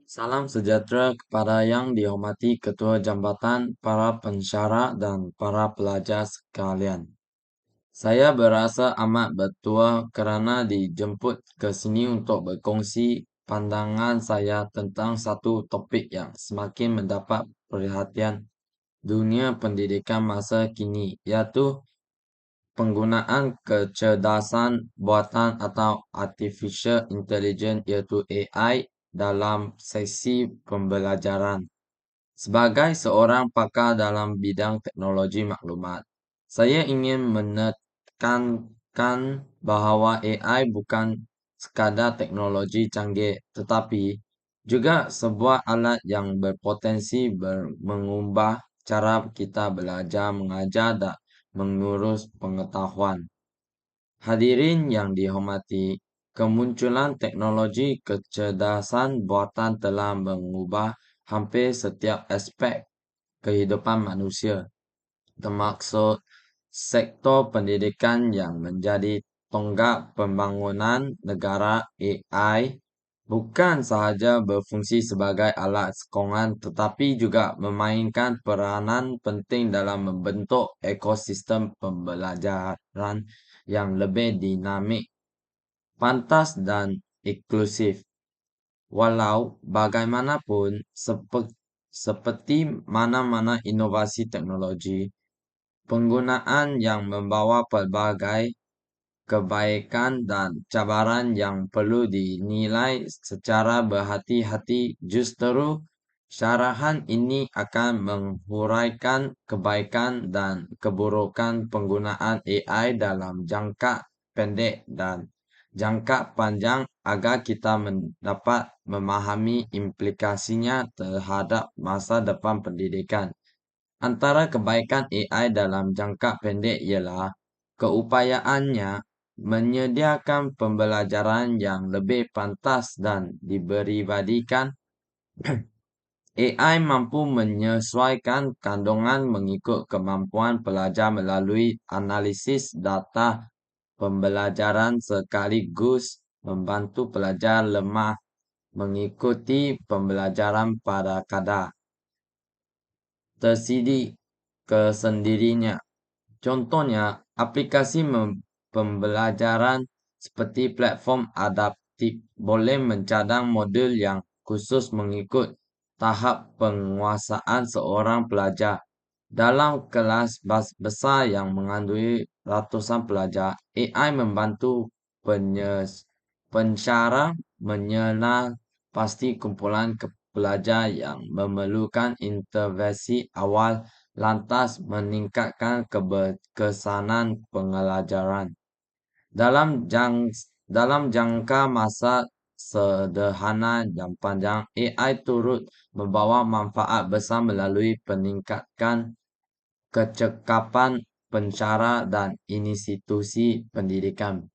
Salam sejahtera kepada yang dihormati Ketua Jambatan, para pensyarah, dan para pelajar sekalian. Saya berasa amat bertuah kerana dijemput ke sini untuk berkongsi pandangan saya tentang satu topik yang semakin mendapat perhatian dunia pendidikan masa kini, iaitu penggunaan kecerdasan buatan atau artificial intelligence iaitu AI dalam sesi pembelajaran. Sebagai seorang pakar dalam bidang teknologi maklumat, saya ingin menekankan bahawa AI bukan sekadar teknologi canggih, tetapi juga sebuah alat yang berpotensi mengubah cara kita belajar, mengajar, dan mengurus pengetahuan. Hadirin yang dihormati, kemunculan teknologi kecerdasan buatan telah mengubah hampir setiap aspek kehidupan manusia, termasuk sektor pendidikan yang menjadi tonggak pembangunan negara. AI bukan sahaja berfungsi sebagai alat sokongan tetapi juga memainkan peranan penting dalam membentuk ekosistem pembelajaran yang lebih dinamik, pantas dan inklusif. Walau bagaimanapun, seperti mana-mana inovasi teknologi, penggunaan yang membawa pelbagai kebaikan dan cabaran yang perlu dinilai secara berhati-hati. Justru syarahan ini akan menghuraikan kebaikan dan keburukan penggunaan AI dalam jangka pendek dan jangka panjang agar kita dapat memahami implikasinya terhadap masa depan pendidikan. Antara kebaikan AI dalam jangka pendek ialah keupayaannya menyediakan pembelajaran yang lebih pantas dan diperibadikan. AI mampu menyesuaikan kandungan mengikut kemampuan pelajar melalui analisis data pembelajaran sekaligus membantu pelajar lemah mengikuti pembelajaran pada kadar tersendiri kesendirinya. Contohnya, aplikasi pembelajaran seperti platform adaptif boleh mencadang modul yang khusus mengikut tahap penguasaan seorang pelajar. Dalam kelas besar yang mengandungi ratusan pelajar, AI membantu pensyarah mengenal pasti kumpulan pelajar yang memerlukan intervensi awal lantas meningkatkan keberkesanan pembelajaran. Dalam jangka masa sederhana dan panjang, AI turut membawa manfaat besar melalui peningkatkan kecekapan pensyarah dan institusi pendidikan.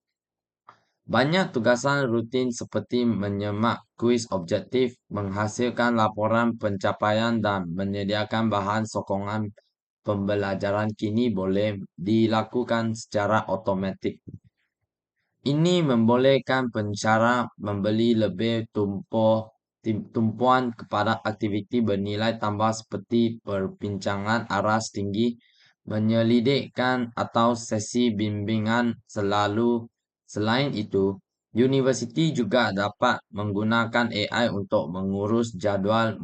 Banyak tugasan rutin seperti menyemak kuis objektif, menghasilkan laporan pencapaian dan menyediakan bahan sokongan pembelajaran kini boleh dilakukan secara automatik. Ini membolehkan pensyarah memberi lebih tumpuan kepada aktiviti bernilai tambah seperti perbincangan aras tinggi, menyelidikkan atau sesi bimbingan selalu. Selain itu, universiti juga dapat menggunakan AI untuk mengurus jadual,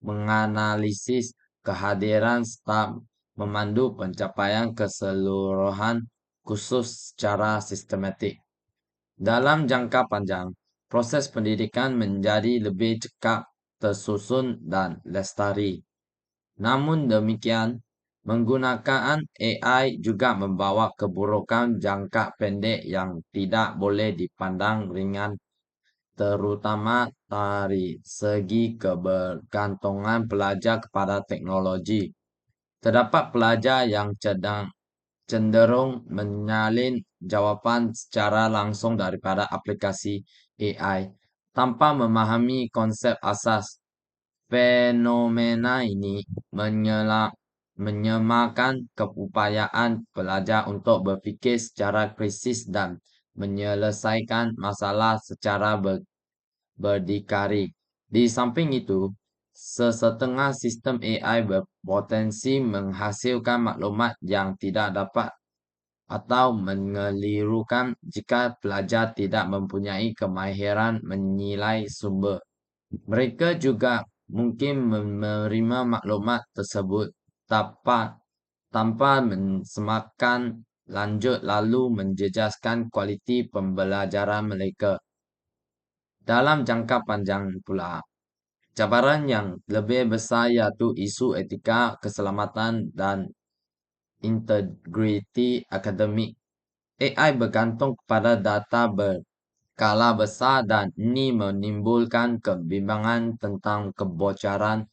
menganalisis kehadiran staf, memandu pencapaian keseluruhan khusus secara sistematik. Dalam jangka panjang, proses pendidikan menjadi lebih cekap, tersusun, dan lestari. Namun demikian, menggunakan AI juga membawa keburukan jangka pendek yang tidak boleh dipandang ringan, terutama dari segi kebergantungan pelajar kepada teknologi. Terdapat pelajar yang cenderung menyalin jawapan secara langsung daripada aplikasi AI tanpa memahami konsep asas. Fenomena ini menyemakan keupayaan pelajar untuk berfikir secara kritis dan menyelesaikan masalah secara berdikari. Di samping itu, sesetengah sistem AI berpotensi menghasilkan maklumat yang tidak dapat atau mengelirukan jika pelajar tidak mempunyai kemahiran menilai sumber. Mereka juga mungkin menerima maklumat tersebut tanpa mensematkan lanjut lalu menjejaskan kualiti pembelajaran mereka. Dalam jangka panjang pula, cabaran yang lebih besar yaitu isu etika, keselamatan, dan integriti akademik. AI bergantung kepada data berskala besar dan ini menimbulkan kebimbangan tentang kebocoran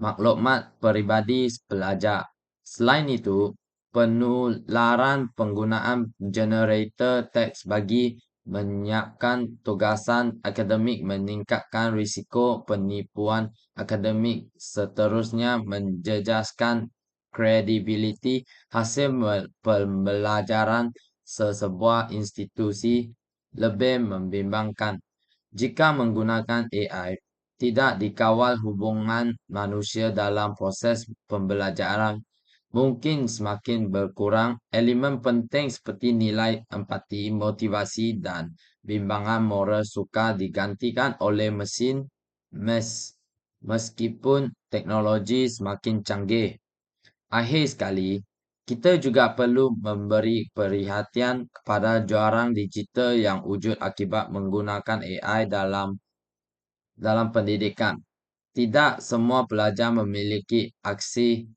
maklumat peribadi pelajar. Selain itu, penularan penggunaan generator teks bagi menyiapkan tugasan akademik meningkatkan risiko penipuan akademik seterusnya menjejaskan kredibiliti hasil pembelajaran sesebuah institusi lebih membimbangkan. Jika menggunakan AI, tidak dikawal hubungan manusia dalam proses pembelajaran mungkin semakin berkurang. Elemen penting seperti nilai empati, motivasi, dan bimbangan moral sukar digantikan oleh mesin meskipun teknologi semakin canggih. Akhir sekali, kita juga perlu memberi perhatian kepada jurang digital yang wujud akibat menggunakan AI dalam pendidikan. Tidak semua pelajar memiliki aksi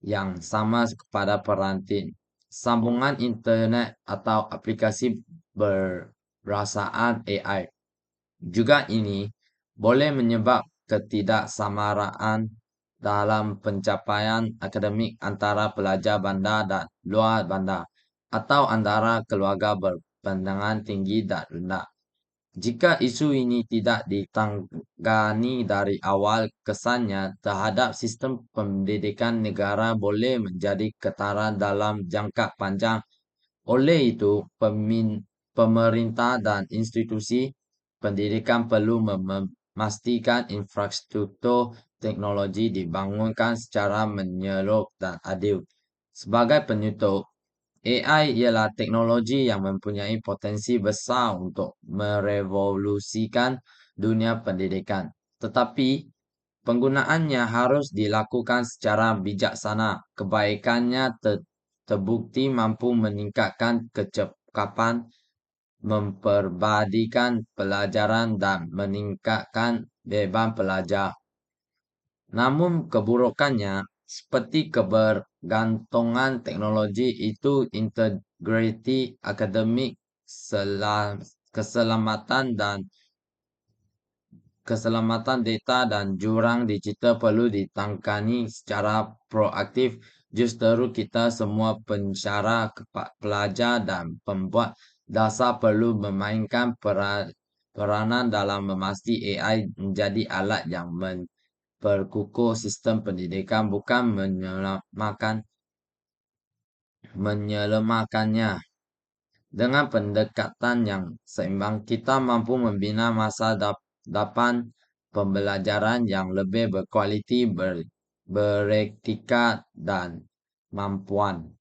yang sama kepada perantin. Sambungan internet atau aplikasi berasaan AI juga ini boleh menyebab ketidaksamaraan dalam pencapaian akademik antara pelajar bandar dan luar bandar atau antara keluarga berpandangan tinggi dan rendah. Jika isu ini tidak ditangani dari awal, kesannya terhadap sistem pendidikan negara boleh menjadi ketara dalam jangka panjang. Oleh itu, pemerintah dan institusi pendidikan perlu memastikan infrastruktur teknologi dibangunkan secara menyeluruh dan adil. Sebagai penutup, AI ialah teknologi yang mempunyai potensi besar untuk merevolusikan dunia pendidikan. Tetapi, penggunaannya harus dilakukan secara bijaksana. Kebaikannya terbukti mampu meningkatkan kecekapan, memperbadikan pelajaran dan meningkatkan beban pelajar. Namun keburukannya, seperti kebergantungan teknologi itu integriti akademik, keselamatan dan keselamatan data dan jurang digital perlu ditangani secara proaktif. Justru kita semua pensyarah, pelajar dan pembuat dasar perlu memainkan peranan dalam memastikan AI menjadi alat yang memperkukuh sistem pendidikan bukan menyelemakannya. Dengan pendekatan yang seimbang, kita mampu membina masa depan pembelajaran yang lebih berkualiti, beretika, dan mampuan.